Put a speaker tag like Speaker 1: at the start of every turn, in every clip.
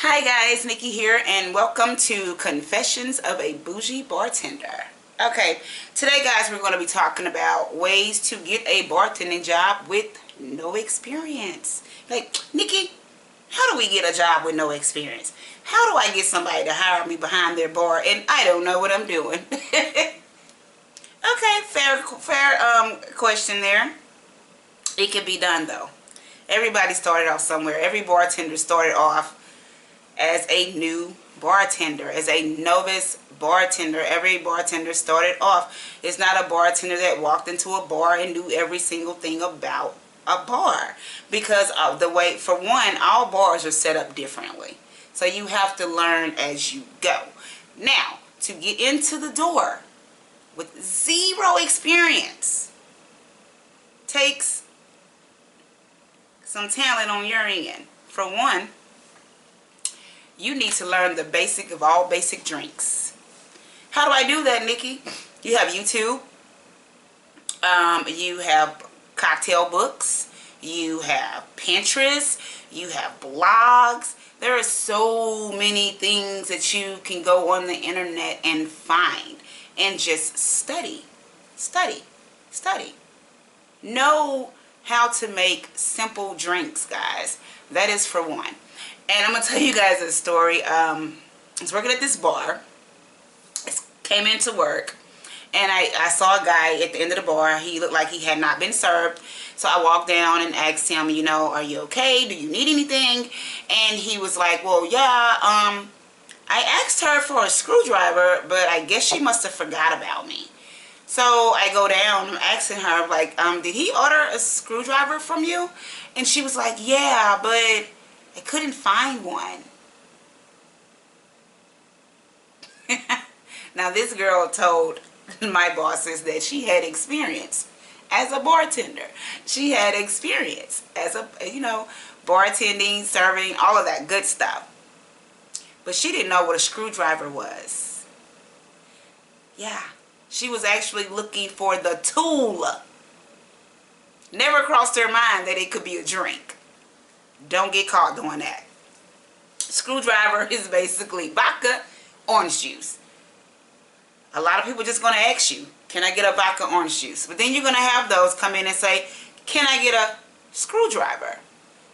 Speaker 1: Hi guys, Nikki here and welcome to Confessions of a Bougie Bartender. Okay, today guys we're going to be talking about ways to get a bartending job with no experience. Like, Nikki, how do we get a job with no experience? How do I get somebody to hire me behind their bar and I don't know what I'm doing? Okay, fair question there. It can be done though. Everybody started off somewhere. Every bartender started off as a new bartender, as a novice bartender. Every bartender started off. It's not a bartender that walked into a bar and knew every single thing about a bar, because of the way, for one, all bars are set up differently, so you have to learn as you go. Now, to get into the door with zero experience takes some talent on your end. For one, you need to learn the basic of all basic drinks. How do I do that, Nikki? You have YouTube. You have cocktail books. You have Pinterest. You have blogs. There are so many things that you can go on the internet and find and just study. Study. Study. Know how to make simple drinks, guys. That is for one. And I'm going to tell you guys a story. I was working at this bar. I came into work and I saw a guy at the end of the bar. He looked like he had not been served. So I walked down and asked him, you know, are you okay? Do you need anything? And he was like, well, yeah, I asked her for a screwdriver, but I guess she must have forgot about me. So I go down, I'm asking her, like, did he order a screwdriver from you? And she was like, yeah, but I couldn't find one. Now this girl told my bosses that she had experience as a bartender. She had experience as a, you know, bartending, serving, all of that good stuff. But she didn't know what a screwdriver was. Yeah, she was actually looking for the tool. Never crossed her mind that it could be a drink. Don't get caught doing that. Screwdriver is basically vodka, orange juice. A lot of people just going to ask you, can I get a vodka orange juice? But then you're going to have those come in and say, can I get a screwdriver?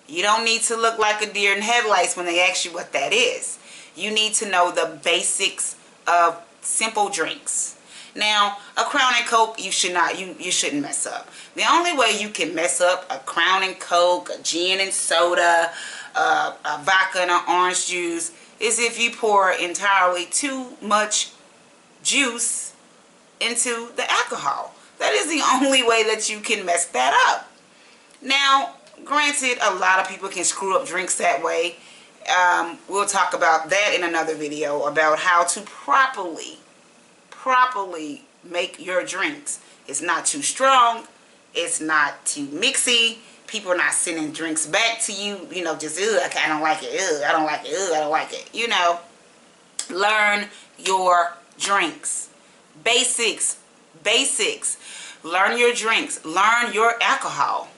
Speaker 1: You don't need to look like a deer in headlights when they ask you what that is. You need to know the basics of simple drinks. Now, a Crown and Coke, you shouldn't mess up. The only way you can mess up a Crown and Coke, a gin and soda, a vodka and an orange juice is if you pour entirely too much juice into the alcohol. That is the only way that you can mess that up. Now, granted, a lot of people can screw up drinks that way. We'll talk about that in another video, about how to properly make your drinks. It's not too strong. It's not too mixy. People are not sending drinks back to you, you know, just, ugh, I don't like it, ugh, I don't like it, ugh, I don't like it. You know, learn your drinks. Basics. Learn your drinks. Learn your alcohol.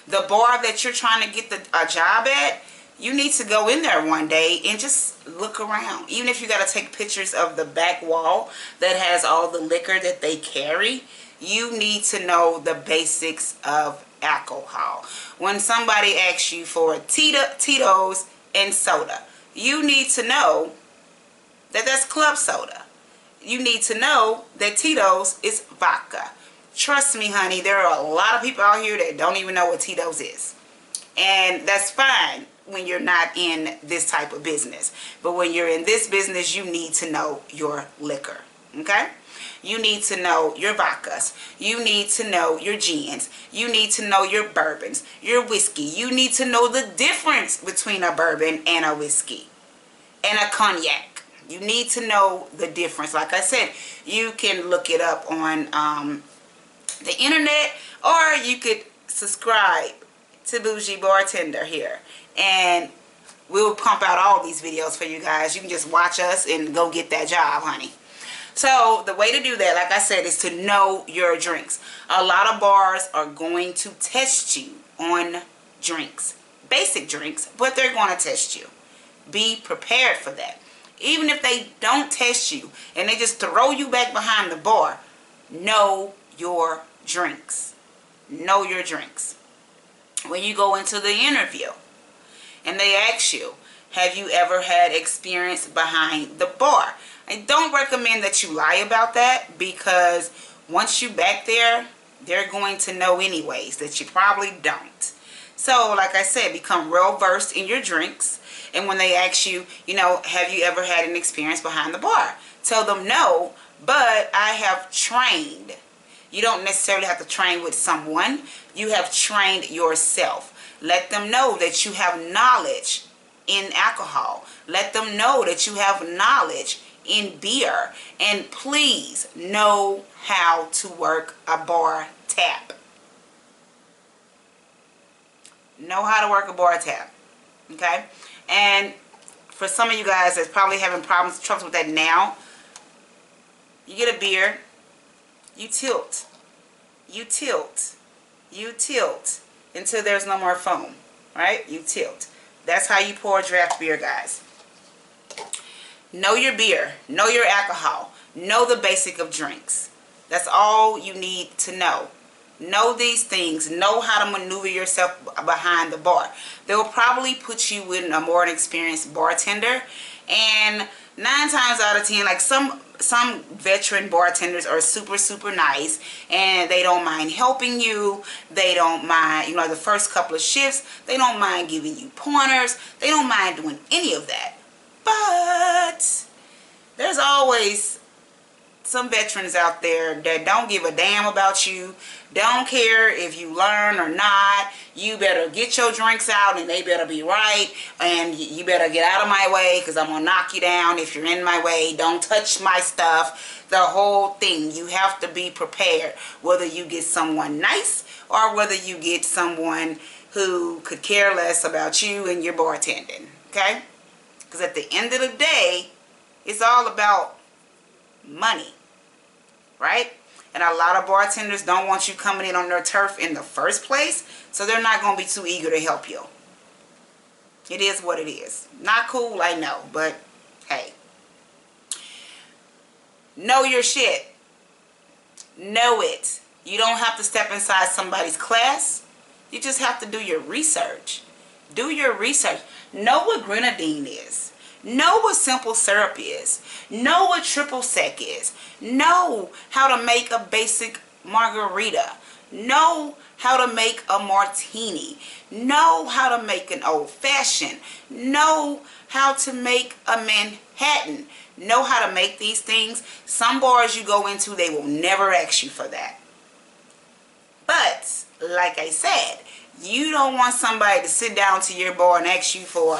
Speaker 1: The bar that you're trying to get a job at, you need to go in there one day and just look around. Even if you got to take pictures of the back wall that has all the liquor that they carry, you need to know the basics of alcohol. When somebody asks you for Tito's and soda, you need to know that that's club soda. You need to know that Tito's is vodka. Trust me, honey, there are a lot of people out here that don't even know what Tito's is. And that's fine when you're not in this type of business. But when you're in this business, you need to know your liquor. Okay? You need to know your vodkas. You need to know your gins. You need to know your bourbons, your whiskey. You need to know the difference between a bourbon and a whiskey and a cognac. You need to know the difference. Like I said, you can look it up on the internet, or you could subscribe to Bougie Bartender here, and we'll pump out all these videos for you guys. You can just watch us and go get that job, honey. So the way to do that, like I said, is to know your drinks. A lot of bars are going to test you on drinks, basic drinks, but they're going to test you. be prepared for that. Even if they don't test you and they just throw you back behind the bar, know your drinks. Know your drinks. When you go into the interview and they ask you, have you ever had experience behind the bar? I don't recommend that you lie about that, because once you back there, they're going to know anyways that you probably don't. So like I said, become well versed in your drinks. And when they ask you, have you ever had an experience behind the bar? Tell them no, but I have trained. You don't necessarily have to train with someone. You have trained yourself. Let them know that you have knowledge in alcohol. Let them know that you have knowledge in beer. And please know how to work a bar tap. Know how to work a bar tap. Okay? And for some of you guys that's probably having troubles with that now, you get a beer, you tilt, you tilt, you tilt until there's no more foam, right? You tilt. That's how you pour draft beer, guys. Know your beer, know your alcohol, know the basic of drinks. That's all you need to know. Know these things. Know how to maneuver yourself behind the bar. They'll probably put you with a more experienced bartender. And 9 times out of 10, like some veteran bartenders are super, super nice. And they don't mind helping you. They don't mind, the first couple of shifts, they don't mind giving you pointers. They don't mind doing any of that. But there's always some veterans out there that don't give a damn about you, don't care if you learn or not. You better get your drinks out and they better be right, and you better get out of my way because I'm gonna knock you down if you're in my way. Don't touch my stuff. The whole thing. You have to be prepared, whether you get someone nice or whether you get someone who could care less about you and your bartending. Okay? Because at the end of the day, it's all about money, right? And a lot of bartenders don't want you coming in on their turf in the first place, so they're not going to be too eager to help you. It is what it is. Not cool, I know, but hey. Know your shit. Know it. You don't have to step inside somebody's class. You just have to do your research. Do your research. Know what grenadine is. Know what simple syrup is. Know what triple sec is. Know how to make a basic margarita. Know how to make a martini. Know how to make an old fashioned. Know how to make a Manhattan. Know how to make these things. Some bars you go into, they will never ask you for that. But, like I said, you don't want somebody to sit down to your bar and ask you for,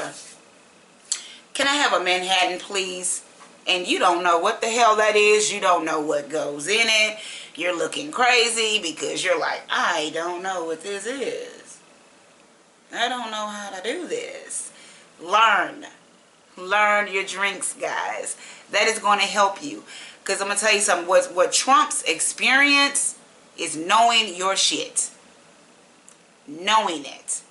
Speaker 1: can I have a Manhattan, please? And you don't know what the hell that is. You don't know what goes in it. You're looking crazy because you're like, I don't know what this is. I don't know how to do this. Learn. Learn your drinks, guys. That is going to help you. Because I'm going to tell you something. What trumps experience is knowing your shit. Knowing it.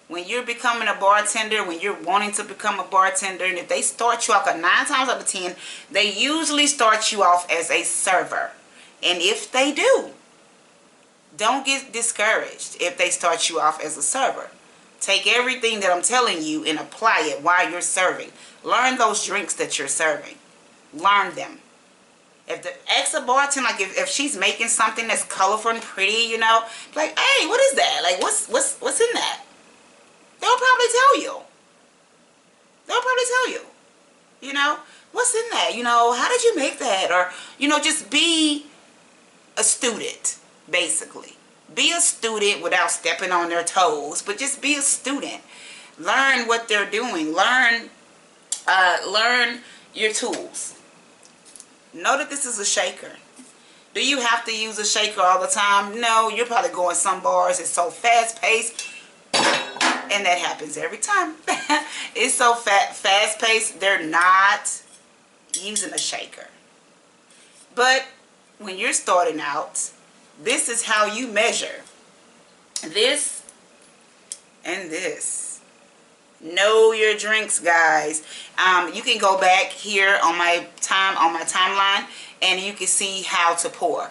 Speaker 1: When you're becoming a bartender, when you're wanting to become a bartender, and if they start you off, 9 times out of 10, they usually start you off as a server. And if they do, don't get discouraged if they start you off as a server. Take everything that I'm telling you and apply it while you're serving. Learn those drinks that you're serving. Learn them. If the bartender, like if she's making something that's colorful and pretty, like, hey, what is that? Like, what's in that? They'll probably tell you. They'll probably tell you. What's in that? How did you make that? Or, just be a student, basically. Be a student without stepping on their toes, but just be a student. Learn what they're doing. Learn your tools. Know that this is a shaker. Do you have to use a shaker all the time? No, you're probably going some bars. It's so fast-paced. And that happens every time. It's so fast-paced, they're not using a shaker. But when you're starting out, this is how you measure this and this. Know your drinks, guys. You can go back here on my timeline, and you can see how to pour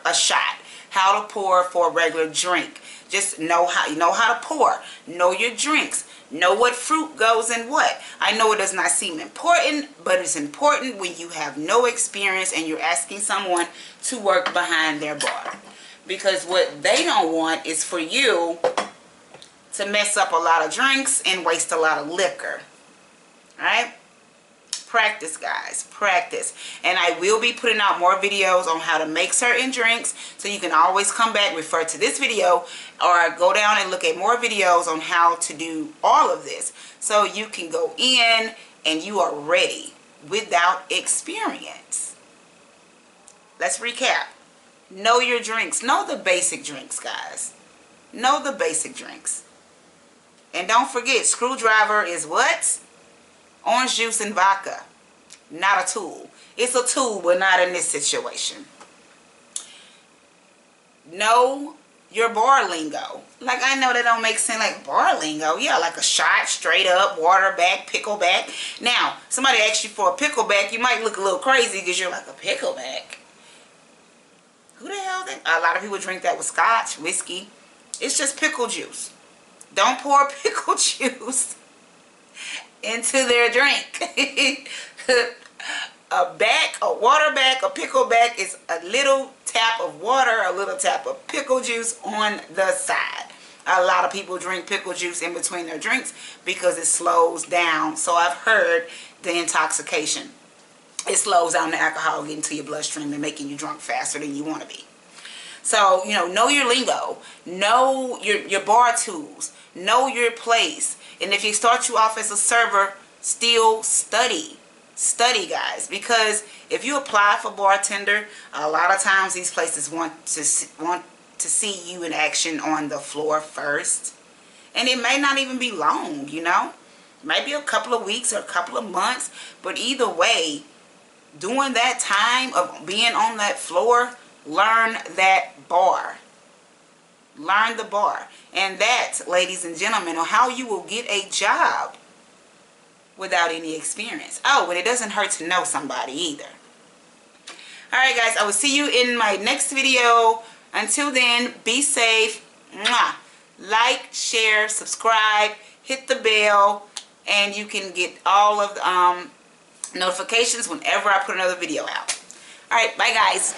Speaker 1: a shot, how to pour for a regular drink. Just know how to pour. Know your drinks. Know what fruit goes in what. I know it does not seem important, but it's important when you have no experience and you're asking someone to work behind their bar. Because what they don't want is for you to mess up a lot of drinks and waste a lot of liquor. Alright? Practice, guys. Practice. And I will be putting out more videos on how to make certain drinks, so you can always come back, refer to this video, or go down and look at more videos on how to do all of this, so you can go in and you are ready without experience. Let's recap. Know your drinks. Know the basic drinks, guys. Know the basic drinks. And don't forget, screwdriver is what? Orange juice and vodka. Not a tool. It's a tool, but not in this situation. Know your bar lingo. Like, I know that don't make sense, like bar lingo. Yeah, like a shot, straight up, water back, pickleback. Now, somebody asks you for a pickleback, you might look a little crazy because you're like, a pickleback? Who the hell that? A lot of people drink that with scotch, whiskey. It's just pickle juice. Don't pour pickle juice into their drink. A water back, a pickleback is a little tap of water, a little tap of pickle juice on the side. A lot of people drink pickle juice in between their drinks because it slows down. So I've heard the intoxication. It slows down the alcohol getting to your bloodstream and making you drunk faster than you want to be. So, know your lingo. Know your bar tools. Know your place. And if you start you off as a server, still study. Study, guys. Because if you apply for bartender, a lot of times these places want to see you in action on the floor first. And it may not even be long, Maybe a couple of weeks or a couple of months. But either way, during that time of being on that floor, learn that bar. Learn the bar. And that, ladies and gentlemen, are how you will get a job without any experience. Oh, and it doesn't hurt to know somebody either. Alright, guys, I will see you in my next video. Until then, be safe. Mwah. Like, share, subscribe, hit the bell, and you can get all of the notifications whenever I put another video out. Alright, bye, guys.